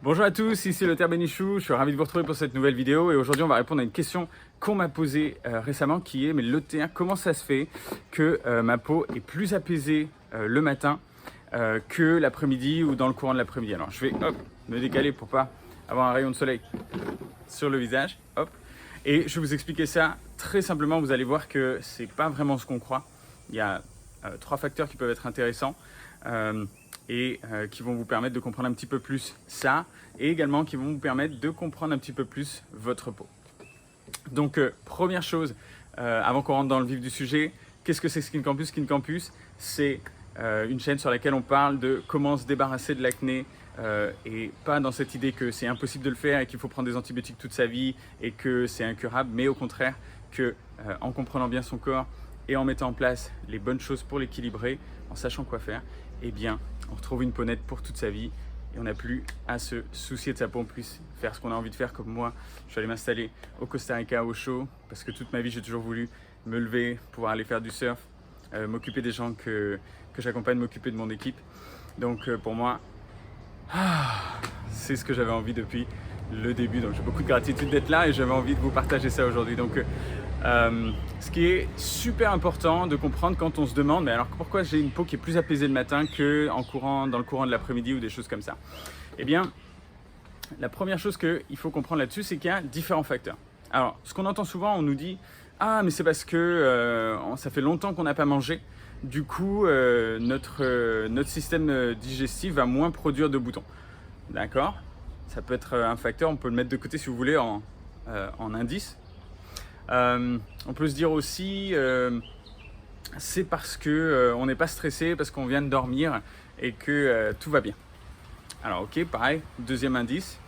Bonjour à tous, ici le Terre Bénichou, je suis ravi de vous retrouver pour cette nouvelle vidéo et aujourd'hui on va répondre à une question qu'on m'a posée récemment qui est mais le terre, comment ça se fait que ma peau est plus apaisée le matin que l'après-midi ou dans le courant de l'après-midi. Alors je vais me décaler pour pas avoir un rayon de soleil sur le visage, et je vais vous expliquer ça très simplement. Vous allez voir que c'est pas vraiment ce qu'on croit. Il y a trois facteurs qui peuvent être intéressants. Qui vont vous permettre de comprendre un petit peu plus ça et également qui vont vous permettre de comprendre un petit peu plus votre peau. Donc première chose, avant qu'on rentre dans le vif du sujet, qu'est-ce que c'est Skin Campus? Skin Campus, c'est une chaîne sur laquelle on parle de comment se débarrasser de l'acné et pas dans cette idée que c'est impossible de le faire et qu'il faut prendre des antibiotiques toute sa vie et que c'est incurable, mais au contraire que en comprenant bien son corps et en mettant en place les bonnes choses pour l'équilibrer, en sachant quoi faire, eh bien, on retrouve une peau nette pour toute sa vie et on n'a plus à se soucier de sa peau. On puisse faire ce qu'on a envie de faire. Comme moi, je suis allé m'installer au Costa Rica au chaud parce que toute ma vie, j'ai toujours voulu me lever, pouvoir aller faire du surf, m'occuper des gens que j'accompagne, m'occuper de mon équipe. Donc pour moi, c'est ce que j'avais envie depuis le début. Donc j'ai beaucoup de gratitude d'être là et j'avais envie de vous partager ça aujourd'hui. Donc ce qui est super important de comprendre quand on se demande mais alors pourquoi j'ai une peau qui est plus apaisée le matin que dans le courant de l'après-midi ou des choses comme ça. Eh bien, la première chose qu'il faut comprendre là-dessus, c'est qu'il y a différents facteurs. Alors, ce qu'on entend souvent, on nous dit « Ah, mais c'est parce que ça fait longtemps qu'on n'a pas mangé, du coup, notre système digestif va moins produire de boutons. » D'accord? Ça peut être un facteur, on peut le mettre de côté si vous voulez en indice. On peut se dire aussi c'est parce que on n'est pas stressé, parce qu'on vient de dormir et que tout va bien. Alors ok, pareil, deuxième indice.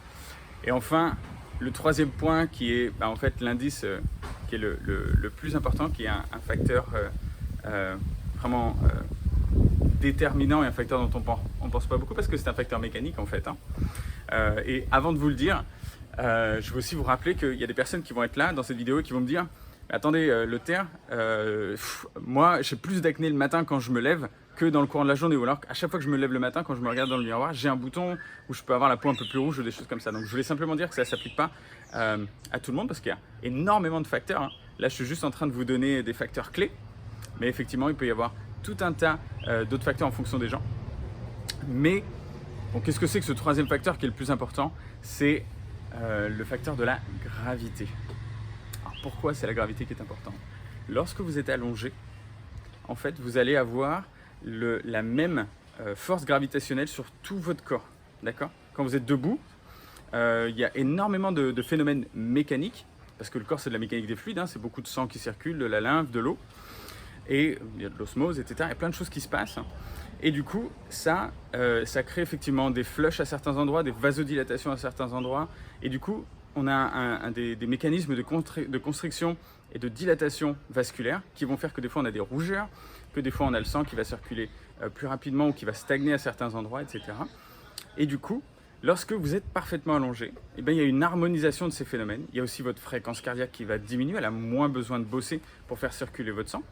Et enfin, le troisième point qui est en fait l'indice qui est le plus important, qui est un facteur vraiment déterminant et un facteur dont on pense pas beaucoup parce que c'est un facteur mécanique en fait. Et avant de vous le dire, je veux aussi vous rappeler qu'il y a des personnes qui vont être là dans cette vidéo et qui vont me dire « Attendez, le terre, moi j'ai plus d'acné le matin quand je me lève que dans le courant de la journée. » Ou alors à chaque fois que je me lève le matin, quand je me regarde dans le miroir, j'ai un bouton où je peux avoir la peau un peu plus rouge ou des choses comme ça. Donc je voulais simplement dire que ça ne s'applique pas à tout le monde parce qu'il y a énormément de facteurs. Là je suis juste en train de vous donner des facteurs clés. Mais effectivement il peut y avoir tout un tas d'autres facteurs en fonction des gens. Mais bon, qu'est-ce que c'est que ce troisième facteur qui est le plus important? C'est le facteur de la gravité. Alors pourquoi c'est la gravité qui est importante? Lorsque vous êtes allongé, en fait, vous allez avoir la même force gravitationnelle sur tout votre corps. D'accord? Quand vous êtes debout, il y a énormément de phénomènes mécaniques, parce que le corps c'est de la mécanique des fluides, c'est beaucoup de sang qui circule, de la lymphe, de l'eau, et il y a de l'osmose, etc. Il y a plein de choses qui se passent. Et du coup, ça crée effectivement des flushs à certains endroits, des vasodilatations à certains endroits. Et du coup, on a des mécanismes de constriction et de dilatation vasculaire qui vont faire que des fois on a des rougeurs, que des fois on a le sang qui va circuler plus rapidement ou qui va stagner à certains endroits, etc. Et du coup, lorsque vous êtes parfaitement allongé, eh bien, il y a une harmonisation de ces phénomènes. Il y a aussi votre fréquence cardiaque qui va diminuer, elle a moins besoin de bosser pour faire circuler votre sang.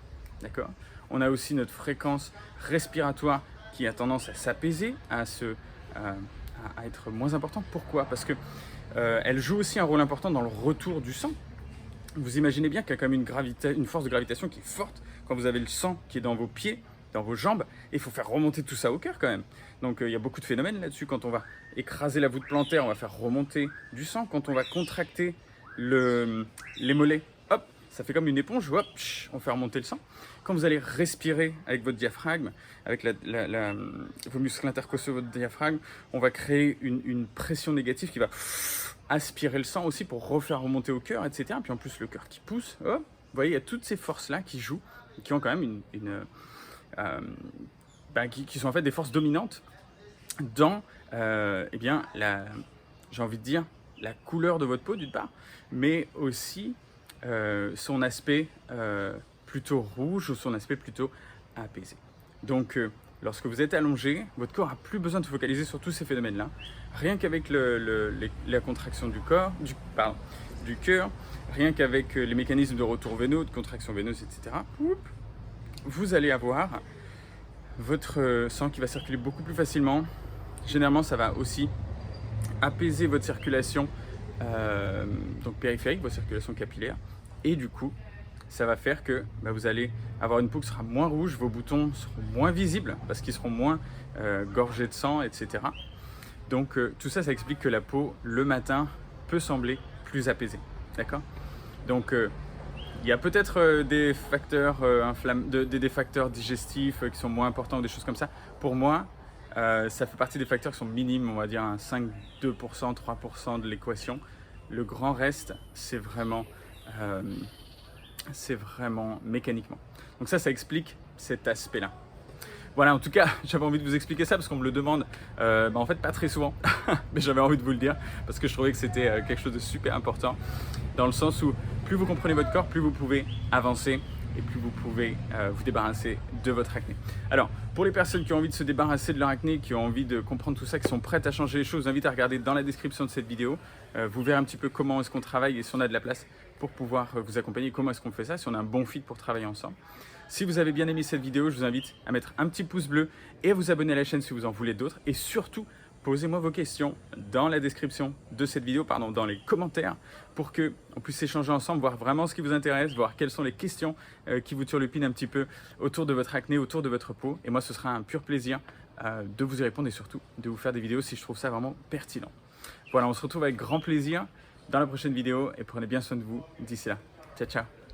D'accord? On a aussi notre fréquence respiratoire qui a tendance à s'apaiser, à être moins importante. Pourquoi? Parce que elle joue aussi un rôle important dans le retour du sang. Vous imaginez bien qu'il y a quand même une force de gravitation qui est forte quand vous avez le sang qui est dans vos pieds, dans vos jambes, et il faut faire remonter tout ça au cœur quand même. Donc il y a beaucoup de phénomènes là-dessus. Quand on va écraser la voûte plantaire, on va faire remonter du sang. Quand on va contracter les mollets, hop, ça fait comme une éponge, hop, on fait remonter le sang. Quand vous allez respirer avec votre diaphragme, avec vos muscles intercostaux, votre diaphragme, on va créer une pression négative qui va aspirer le sang aussi pour refaire remonter au cœur, etc. Puis en plus, le cœur qui pousse, hop, vous voyez, il y a toutes ces forces-là qui jouent, qui ont quand même qui sont en fait des forces dominantes dans, eh bien, j'ai envie de dire, la couleur de votre peau d'une part, mais aussi son aspect plutôt rouge ou son aspect plutôt apaisé. Donc lorsque vous êtes allongé, votre corps n'a plus besoin de se focaliser sur tous ces phénomènes-là. Rien qu'avec la contraction du cœur, rien qu'avec les mécanismes de retour veineux, de contraction veineuse, etc. Vous allez avoir votre sang qui va circuler beaucoup plus facilement. Généralement, ça va aussi apaiser votre circulation donc périphérique, votre circulation capillaire, et du coup ça va faire que vous allez avoir une peau qui sera moins rouge, vos boutons seront moins visibles parce qu'ils seront moins gorgés de sang, etc. Donc tout ça, ça explique que la peau le matin peut sembler plus apaisée, d'accord? Donc il y a peut-être des facteurs des facteurs digestifs qui sont moins importants ou des choses comme ça. Pour moi, ça fait partie des facteurs qui sont minimes, on va dire un 5, 2%, 3% de l'équation. Le grand reste, c'est vraiment mécaniquement. Donc ça explique cet aspect-là. Voilà, en tout cas, j'avais envie de vous expliquer ça parce qu'on me le demande, en fait pas très souvent, mais j'avais envie de vous le dire parce que je trouvais que c'était quelque chose de super important, dans le sens où plus vous comprenez votre corps, plus vous pouvez avancer et plus vous pouvez vous débarrasser de votre acné. Alors, pour les personnes qui ont envie de se débarrasser de leur acné, qui ont envie de comprendre tout ça, qui sont prêtes à changer les choses, je vous invite à regarder dans la description de cette vidéo. Vous verrez un petit peu comment est-ce qu'on travaille et si on a de la place pour pouvoir vous accompagner, comment est-ce qu'on fait ça, si on a un bon fit pour travailler ensemble. Si vous avez bien aimé cette vidéo, je vous invite à mettre un petit pouce bleu et à vous abonner à la chaîne si vous en voulez d'autres. Et surtout, posez-moi vos questions dans la description de cette vidéo, dans les commentaires, pour qu'on puisse échanger ensemble, voir vraiment ce qui vous intéresse, voir quelles sont les questions qui vous turlupinent un petit peu autour de votre acné, autour de votre peau. Et moi, ce sera un pur plaisir de vous y répondre et surtout de vous faire des vidéos si je trouve ça vraiment pertinent. Voilà, on se retrouve avec grand plaisir dans la prochaine vidéo et prenez bien soin de vous d'ici là. Ciao, ciao!